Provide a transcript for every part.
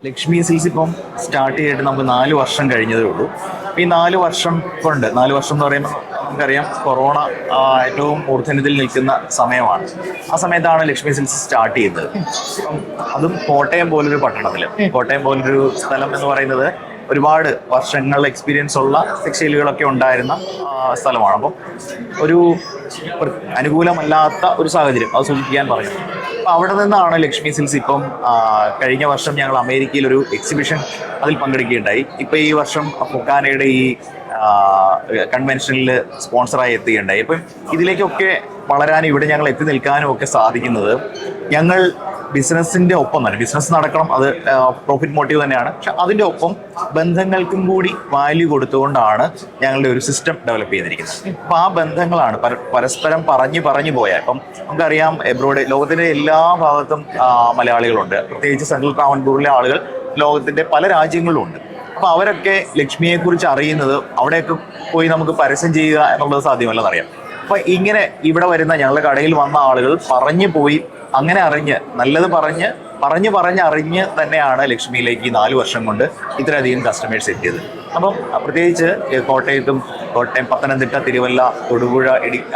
Lakshmi Silks ഇപ്പം start ചെയ്തിട്ട് നമുക്ക് 4 വർഷം കഴിഞ്ഞതേ ഉള്ളൂ. ഈ 4 വർഷം കൊണ്ട് 4 വർഷം എന്ന് പറയുമ്പോൾ നമുക്കറിയാം കൊറോണ ഏറ്റവും മൂർധന്യത്തിൽ നിൽക്കുന്ന സമയമാണ്. ആ സമയത്താണ് ലക്ഷ്മി സിൽസ് സ്റ്റാർട്ട് ചെയ്യുന്നത്. അതും കോട്ടയം പോലൊരു പട്ടണത്തിൽ, കോട്ടയം പോലൊരു സ്ഥലം എന്ന് പറയുന്നത് ഒരുപാട് വർഷങ്ങൾ എക്സ്പീരിയൻസ് ഉള്ള ടെക്സ്റ്റൈലുകളൊക്കെ ഉണ്ടായിരുന്ന സ്ഥലമാണ്. അപ്പം ഒരു അനുകൂലമല്ലാത്ത ഒരു സാഹചര്യം അത് സൂചിപ്പിക്കാൻ പറഞ്ഞു. അപ്പം അവിടെ നിന്നാണ് ലക്ഷ്മി സിൽസ് ഇപ്പം കഴിഞ്ഞ വർഷം ഞങ്ങൾ അമേരിക്കയിൽ ഒരു എക്സിബിഷൻ അതിൽ പങ്കെടുക്കുകയുണ്ടായി. ഇപ്പം ഈ വർഷം ഫൊക്കാനയുടെ ഈ കൺവെൻഷനിൽ സ്പോൺസറായി എത്തുകയുണ്ടായി. അപ്പം ഇതിലേക്കൊക്കെ വളരാനും ഇവിടെ ഞങ്ങൾ എത്തി നിൽക്കാനും ഒക്കെ സാധിക്കുന്നത് ഞങ്ങൾ ബിസിനസ്സിൻ്റെ ഒപ്പം തന്നെ, ബിസിനസ് നടക്കണം, അത് പ്രോഫിറ്റ് മോട്ടീവ് തന്നെയാണ്. പക്ഷെ അതിൻ്റെ ഒപ്പം ബന്ധങ്ങൾക്കും കൂടി വാല്യൂ കൊടുത്തുകൊണ്ടാണ് ഞങ്ങളുടെ ഒരു സിസ്റ്റം ഡെവലപ്പ് ചെയ്തിരിക്കുന്നത്. അപ്പം ആ ബന്ധങ്ങളാണ് പരസ്പരം പറഞ്ഞു പോയാൽ, ഇപ്പം നമുക്കറിയാം എബ്രോഡ് ലോകത്തിൻ്റെ എല്ലാ ഭാഗത്തും മലയാളികളുണ്ട്. പ്രത്യേകിച്ച് സെൻട്രൽ ട്രാവൻകൂറിലെ ആളുകൾ ലോകത്തിൻ്റെ പല രാജ്യങ്ങളിലും ഉണ്ട്. അപ്പോൾ അവരൊക്കെ ലക്ഷ്മിയെക്കുറിച്ച് അറിയുന്നത് അവിടെയൊക്കെ പോയി നമുക്ക് പരസ്യം ചെയ്യുക എന്നുള്ളത് സാധ്യമല്ലെന്നറിയാം. അപ്പം ഇങ്ങനെ ഇവിടെ വരുന്ന ഞങ്ങളുടെ കടയിൽ വന്ന ആളുകൾ പറഞ്ഞു പോയി അങ്ങനെ അറിഞ്ഞ്, നല്ലത് പറഞ്ഞ് തന്നെയാണ് ലക്ഷ്മിയിലേക്ക് 4 വർഷം കൊണ്ട് ഇത്രയധികം കസ്റ്റമേഴ്സ് എത്തിയത്. അപ്പം പ്രത്യേകിച്ച് കോട്ടയം, പത്തനംതിട്ട, തിരുവല്ല, തൊടുപുഴ,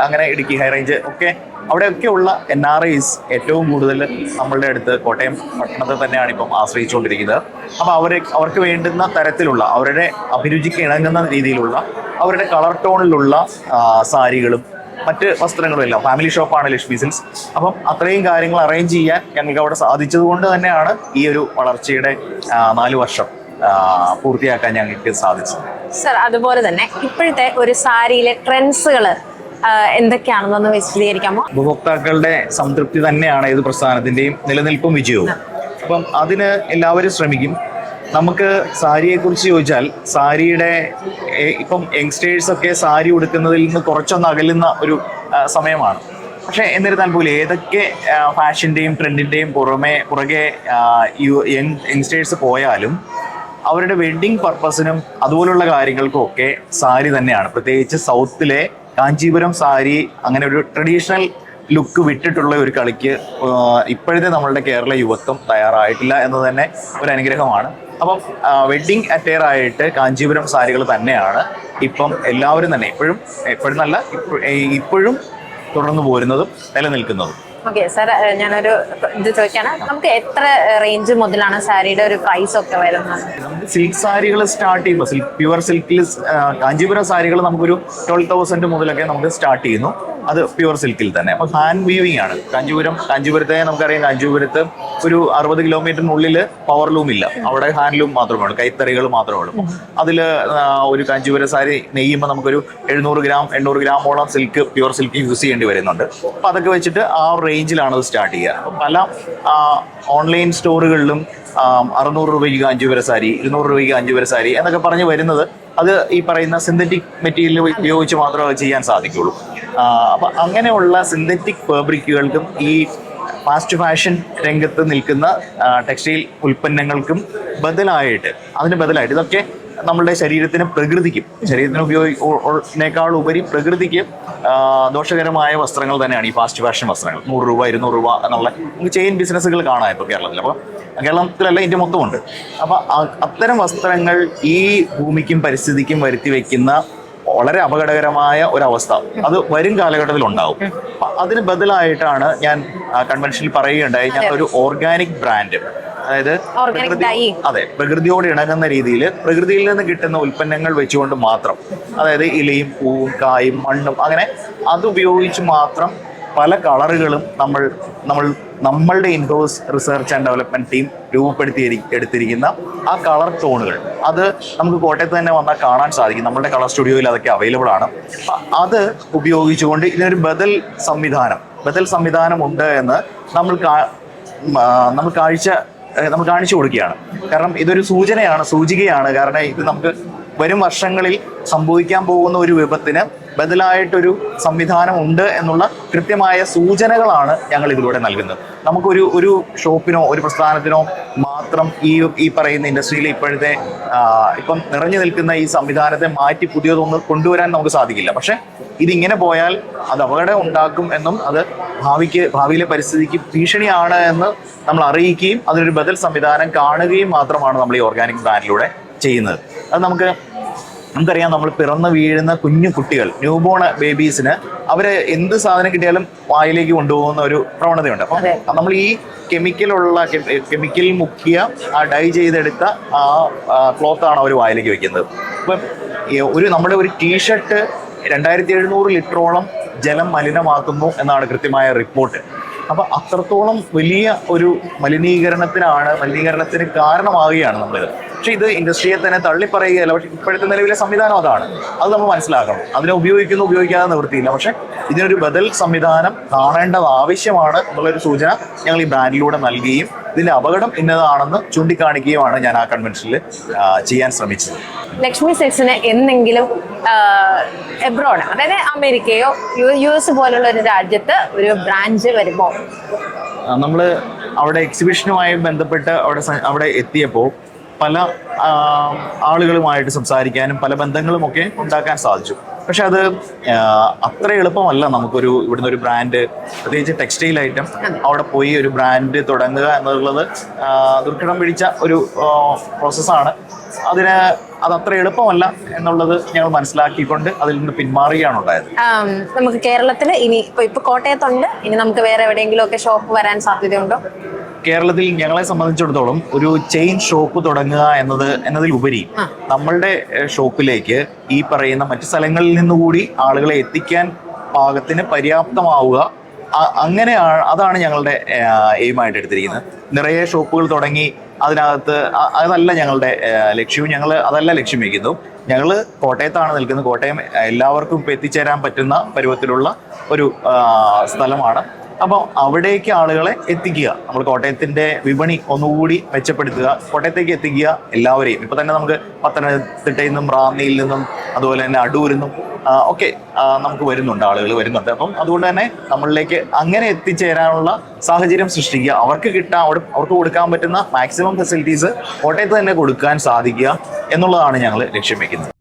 അങ്ങനെ ഇടുക്കി ഹൈറേഞ്ച് ഒക്കെ അവിടെയൊക്കെയുള്ള NRIs ഏറ്റവും കൂടുതൽ നമ്മളുടെ അടുത്ത് കോട്ടയം പട്ടണത്തെ തന്നെയാണ് ഇപ്പം ആശ്രയിച്ചുകൊണ്ടിരിക്കുന്നത്. അപ്പോൾ അവർക്ക് വേണ്ടുന്ന തരത്തിലുള്ള, അവരുടെ അഭിരുചിക്ക് ഇണങ്ങുന്ന രീതിയിലുള്ള, അവരുടെ കളർ ടോണിലുള്ള സാരികളും മറ്റ് വസ്ത്രങ്ങളും എല്ലാം, ഫാമിലി ഷോപ്പാണ് ലക്ഷ്മി സിൽസ്. അപ്പം അത്രയും കാര്യങ്ങൾ അറേഞ്ച് ചെയ്യാൻ ഞങ്ങൾക്ക് അവിടെ സാധിച്ചത് കൊണ്ട് തന്നെയാണ് ഈ ഒരു വളർച്ചയുടെ 4 വർഷം പൂർത്തിയാക്കാൻ ഞങ്ങൾക്ക് സാധിച്ചത്. സർ, അതുപോലെ തന്നെ ഇപ്പോഴത്തെ ഒരു സാരിയിലെ ട്രെൻഡ്സുകൾ എന്തൊക്കെയാണെന്നൊന്ന് വിശദീകരിക്കാമോ? ഉപഭോക്താക്കളുടെ സംതൃപ്തി തന്നെയാണ് ഏത് പ്രസ്ഥാനത്തിന്റെയും നിലനിൽപ്പും വിജയവും. അപ്പം അതിന് എല്ലാവരും ശ്രമിക്കും. നമുക്ക് സാരിയെക്കുറിച്ച് ചോദിച്ചാൽ, സാരിയുടെ ഇപ്പം യങ്സ്റ്റേഴ്സൊക്കെ സാരി ഉടുക്കുന്നതിൽ നിന്ന് കുറച്ചൊന്ന് അകലുന്ന ഒരു സമയമാണ്. പക്ഷേ എന്നിരുന്നാൽ പോലും ഏതൊക്കെ ഫാഷൻ്റെയും ട്രെൻഡിൻ്റെയും പുറകെ യങ്സ്റ്റേഴ്സ് പോയാലും അവരുടെ വെഡ്ഡിങ് പർപ്പസിനും അതുപോലുള്ള കാര്യങ്ങൾക്കും ഒക്കെ സാരി തന്നെയാണ്. പ്രത്യേകിച്ച് സൗത്തിലെ കാഞ്ചീപുരം സാരി അങ്ങനെ ഒരു ട്രഡീഷണൽ ലുക്ക് വിട്ടിട്ടുള്ള ഒരു കളിക്ക് ഇപ്പോഴത്തെ നമ്മളുടെ കേരള യുവത്വം തയ്യാറായിട്ടില്ല എന്നത് തന്നെ ഒരു അനുഗ്രഹമാണ്. അപ്പം വെഡ്ഡിങ് അറ്റയർ ആയിട്ട് കാഞ്ചീപുരം സാരികൾ തന്നെയാണ് ഇപ്പം എല്ലാവരും തന്നെ ഇപ്പോഴും തുടർന്നു പോരുന്നതും നിലനിൽക്കുന്നതും. ഓക്കെ സാർ, ഞാനൊരു ഇത് ചോദിക്കാണ്, നമുക്ക് എത്ര റേഞ്ച് മുതലാണ് സാരിയുടെ ഒരു പ്രൈസ് ഒക്കെ വരുന്നത്? നമുക്ക് സിൽക്ക് സാരികൾ സ്റ്റാർട്ട് ചെയ്യുമ്പോൾ പ്യുവർ സിൽക്കിൽ കാഞ്ചീപുരം സാരികൾ നമുക്കൊരു 12,000 മുതലൊക്കെ നമുക്ക് സ്റ്റാർട്ട് ചെയ്യുന്നു. അത് പ്യുവർ സിൽക്കിൽ തന്നെ. അപ്പോൾ ഹാൻഡ് വീവിംഗ് ആണ്. കാഞ്ചീപുരത്തെ നമുക്കറിയാം, കാഞ്ചീപുരത്ത് ഒരു 60 കിലോമീറ്ററിനുള്ളിൽ പവർ ലൂം ഇല്ല. അവിടെ ഹാൻഡ് ലൂം മാത്രമേ ഉള്ളൂ, കൈത്തറികൾ മാത്രമേ ഉള്ളൂ. അതിൽ ഒരു കാഞ്ചീപുരം സാരി നെയ്യുമ്പോൾ നമുക്കൊരു 700 ഗ്രാം 800 ഗ്രാമോളം പ്യുവർ സിൽക്ക് യൂസ് ചെയ്യേണ്ടി വരുന്നുണ്ട്. അപ്പോൾ അതൊക്കെ വെച്ചിട്ട് ആ റേഞ്ചിലാണ് അത് സ്റ്റാർട്ട് ചെയ്യുക. അപ്പം പല ഓൺലൈൻ സ്റ്റോറുകളിലും 600 രൂപയ്ക്ക് കാഞ്ചീപുരം സാരി, 200 രൂപയ്ക്ക് കാഞ്ചീപുരം സാരി എന്നൊക്കെ പറഞ്ഞ് വരുന്നത് അത് ഈ പറയുന്ന സിന്തറ്റിക് മെറ്റീരിയൽ ഉപയോഗിച്ച് മാത്രമേ അത് ചെയ്യാൻ സാധിക്കുള്ളൂ. അപ്പം അങ്ങനെയുള്ള സിന്തറ്റിക് ഫാബ്രിക്കുകൾക്കും ഈ ഫാസ്റ്റ് ഫാഷൻ രംഗത്ത് നിൽക്കുന്ന ടെക്സ്റ്റൈൽ ഉൽപ്പന്നങ്ങൾക്കും അതിന് ബദലായിട്ട് ഇതൊക്കെ നമ്മളുടെ ശരീരത്തിന് ഉപയോഗിക്കുന്നേക്കാൾ ഉപരി പ്രകൃതിക്ക് ദോഷകരമായ വസ്ത്രങ്ങൾ തന്നെയാണ് ഈ ഫാസ്റ്റ് ഫാഷൻ വസ്ത്രങ്ങൾ. 100 രൂപ 200 രൂപ എന്നുള്ള നമുക്ക് ചെയിൻ ബിസിനസ്സുകൾ കാണാം ഇപ്പോൾ കേരളത്തിൽ. അപ്പോൾ കേരളത്തിലല്ല, ഇന്ത്യ മൊത്തമുണ്ട്. അപ്പോൾ അത്തരം വസ്ത്രങ്ങൾ ഈ ഭൂമിക്കും പരിസ്ഥിതിക്കും വരുത്തി വയ്ക്കുന്ന വളരെ അപകടകരമായ ഒരവസ്ഥ അത് വരും കാലഘട്ടത്തിൽ ഉണ്ടാവും. അതിന് ബദലായിട്ടാണ് ഞാൻ കൺവെൻഷനിൽ പറയുകയുണ്ടായി, ഞങ്ങളൊരു ഓർഗാനിക് ബ്രാൻഡ്, അതായത് പ്രകൃതിയോട് ഇണങ്ങുന്ന രീതിയിൽ പ്രകൃതിയിൽ നിന്ന് കിട്ടുന്ന ഉൽപ്പന്നങ്ങൾ വെച്ചുകൊണ്ട് മാത്രം, അതായത് ഇലയും പൂവും കായും മണ്ണും അങ്ങനെ അതുപയോഗിച്ച് മാത്രം പല കളറുകളും നമ്മളുടെ in-house research and development team എടുത്തിരിക്കുന്ന ആ കളർ ടോണുകൾ അത് നമുക്ക് കോട്ടയത്ത് തന്നെ വന്നാൽ കാണാൻ സാധിക്കും. നമ്മളുടെ കളർ സ്റ്റുഡിയോയിൽ അതൊക്കെ അവൈലബിൾ ആണ്. അത് ഉപയോഗിച്ചുകൊണ്ട് ഇതിനൊരു ബദൽ സംവിധാനം ഉണ്ട് എന്ന് നമ്മൾ കാണിച്ചു കൊടുക്കുകയാണ്. കാരണം ഇതൊരു സൂചികയാണ്. കാരണം ഇത് നമുക്ക് വരും വർഷങ്ങളിൽ സംഭവിക്കാൻ പോകുന്ന ഒരു വിപത്തിന് ബദലായിട്ടൊരു സംവിധാനം ഉണ്ട് എന്നുള്ള കൃത്യമായ സൂചനകളാണ് ഞങ്ങൾ ഇതിലൂടെ നൽകുന്നത്. ഒരു ഷോപ്പിനോ ഒരു പ്രസ്ഥാനത്തിനോ മാത്രം ഈ പറയുന്ന ഇൻഡസ്ട്രിയിൽ ഇപ്പോഴത്തെ ഇപ്പം നിറഞ്ഞു നിൽക്കുന്ന ഈ സംവിധാനത്തെ മാറ്റി പുതിയതൊന്നും കൊണ്ടുവരാൻ നമുക്ക് സാധിക്കില്ല. പക്ഷെ ഇതിങ്ങനെ പോയാൽ അത് അപകടം ഉണ്ടാക്കും എന്നും അത് ഭാവിയിലെ പരിസ്ഥിതിക്ക് ഭീഷണിയാണ് എന്ന് നമ്മൾ അറിയിക്കുകയും അതിനൊരു ബദൽ സംവിധാനം കാണുകയും മാത്രമാണ് നമ്മൾ ഈ ഓർഗാനിക് ബ്രാൻഡിലൂടെ ചെയ്യുന്നത്. അത് നമുക്കറിയാം, നമ്മൾ പിറന്നു വീഴുന്ന കുഞ്ഞു കുട്ടികൾ, ന്യൂബോൺ ബേബീസിന് അവര് എന്ത് സാധനം കിട്ടിയാലും വായിലേക്ക് കൊണ്ടുപോകുന്ന ഒരു പ്രവണതയുണ്ട്. അപ്പം നമ്മൾ ഈ കെമിക്കൽ മുക്കിയ ഡൈ ചെയ്തെടുത്ത ക്ലോത്താണ് അവർ വായിലേക്ക് വെക്കുന്നത്. അപ്പം നമ്മുടെ ഒരു ടീഷർട്ട് 2700 ലിറ്ററോളം ജലം മലിനമാക്കുന്നു എന്നാണ് കൃത്യമായ റിപ്പോർട്ട്. അപ്പൊ അത്രത്തോളം വലിയ ഒരു മലിനീകരണത്തിന് കാരണമാവുകയാണ് നമ്മളിത്. പക്ഷെ ഇത് ഇൻഡസ്ട്രിയെ തന്നെ തള്ളിപ്പറയുകയല്ല. പക്ഷെ ഇപ്പോഴത്തെ നിലവിലെ സംവിധാനം അതാണ്. അത് നമ്മൾ മനസ്സിലാക്കണം. അതിനെ ഉപയോഗിക്കാതെ നിവൃത്തിയില്ല. പക്ഷെ ഇതിനൊരു ബദൽ സംവിധാനം കാണേണ്ടത് ആവശ്യമാണ് എന്നുള്ളൊരു സൂചന ഞങ്ങൾ ഈ ബ്രാൻഡിലൂടെ നൽകുകയും ഇതിന്റെ അപകടം ഇന്നതാണെന്ന് ചൂണ്ടിക്കാണിക്കുകയുമാണ് ഞാൻ ആ കൺവെൻഷനിൽ ചെയ്യാൻ ശ്രമിച്ചത്. ലക്ഷ്മി സിൽക്സിന് എന്നെങ്കിലും എബ്രോഡ്, അതായത് അമേരിക്കയോ US പോലുള്ള ഒരു രാജ്യത്ത് ഒരു ബ്രാഞ്ച് വരുമോ? നമ്മൾ അവിടെ എക്സിബിഷനുമായി ബന്ധപ്പെട്ട് അവിടെ എത്തിയപ്പോൾ പല ആളുകളുമായിട്ട് സംസാരിക്കാനും പല ബന്ധങ്ങളും ഒക്കെ ഉണ്ടാക്കാൻ സാധിച്ചു. പക്ഷെ അത് അത്ര എളുപ്പമല്ല. ഇവിടുന്ന് ഒരു ബ്രാൻഡ്, പ്രത്യേകിച്ച് ടെക്സ്റ്റൈൽ ഐറ്റം, അവിടെ പോയി ഒരു ബ്രാൻഡ് തുടങ്ങുക എന്നുള്ളത് ദുർഘടം പിടിച്ച ഒരു പ്രോസസ്സാണ്. അത് അത്ര എളുപ്പമല്ല എന്നുള്ളത് ഞങ്ങൾ മനസ്സിലാക്കിക്കൊണ്ട് അതിൽ നിന്ന് പിന്മാറുകയാണ് ഉണ്ടായത്. നമുക്ക് കേരളത്തിൽ ഇപ്പൊ കോട്ടയത്തുണ്ട്, ഇനി നമുക്ക് വേറെ എവിടെയെങ്കിലും ഒക്കെ ഷോപ്പ് വരാൻ സാധ്യതയുണ്ടോ? കേരളത്തിൽ ഞങ്ങളെ സംബന്ധിച്ചിടത്തോളം ഒരു ചെയിൻ ഷോപ്പ് തുടങ്ങുക എന്നതിലുപരി നമ്മളുടെ ഷോപ്പിലേക്ക് ഈ പറയുന്ന മറ്റു സ്ഥലങ്ങളിൽ നിന്നുകൂടി ആളുകളെ എത്തിക്കാൻ പാകത്തിന് പര്യാപ്തമാവുക, അതാണ് ഞങ്ങളുടെ എയിമായിട്ട് എടുത്തിരിക്കുന്നത്. നിറയെ ഷോപ്പുകൾ തുടങ്ങി അതിനകത്ത് അതല്ല ഞങ്ങളുടെ ലക്ഷ്യവും. അതല്ല ലക്ഷ്യം വയ്ക്കുന്നു. ഞങ്ങൾ കോട്ടയത്താണ് നിൽക്കുന്നത്. കോട്ടയം എല്ലാവർക്കും ഇപ്പം എത്തിച്ചേരാൻ പറ്റുന്ന പരുവത്തിലുള്ള ഒരു സ്ഥലമാണ്. അപ്പോൾ അവിടേക്ക് ആളുകളെ എത്തിക്കുക, നമ്മൾ കോട്ടയത്തിന്റെ വിപണി ഒന്നുകൂടി മെച്ചപ്പെടുത്തുക, കോട്ടയത്തേക്ക് എത്തിക്കുക എല്ലാവരെയും. ഇപ്പൊ തന്നെ നമുക്ക് പത്തനംതിട്ടയിൽ നിന്നും റാന്നിയിൽ നിന്നും അതുപോലെ തന്നെ അടൂരിൽ നിന്നും ഒക്കെ നമുക്ക് ആളുകൾ വരുന്നുണ്ട്. അപ്പം അതുകൊണ്ട് തന്നെ നമ്മളിലേക്ക് അങ്ങനെ എത്തിച്ചേരാനുള്ള സാഹചര്യം സൃഷ്ടിക്കുക, അവർക്ക് കൊടുക്കാൻ പറ്റുന്ന മാക്സിമം ഫെസിലിറ്റീസ് കോട്ടയത്ത് തന്നെ കൊടുക്കാൻ സാധിക്കുക എന്നുള്ളതാണ് ഞങ്ങൾ ലക്ഷ്യം വെക്കുന്നത്.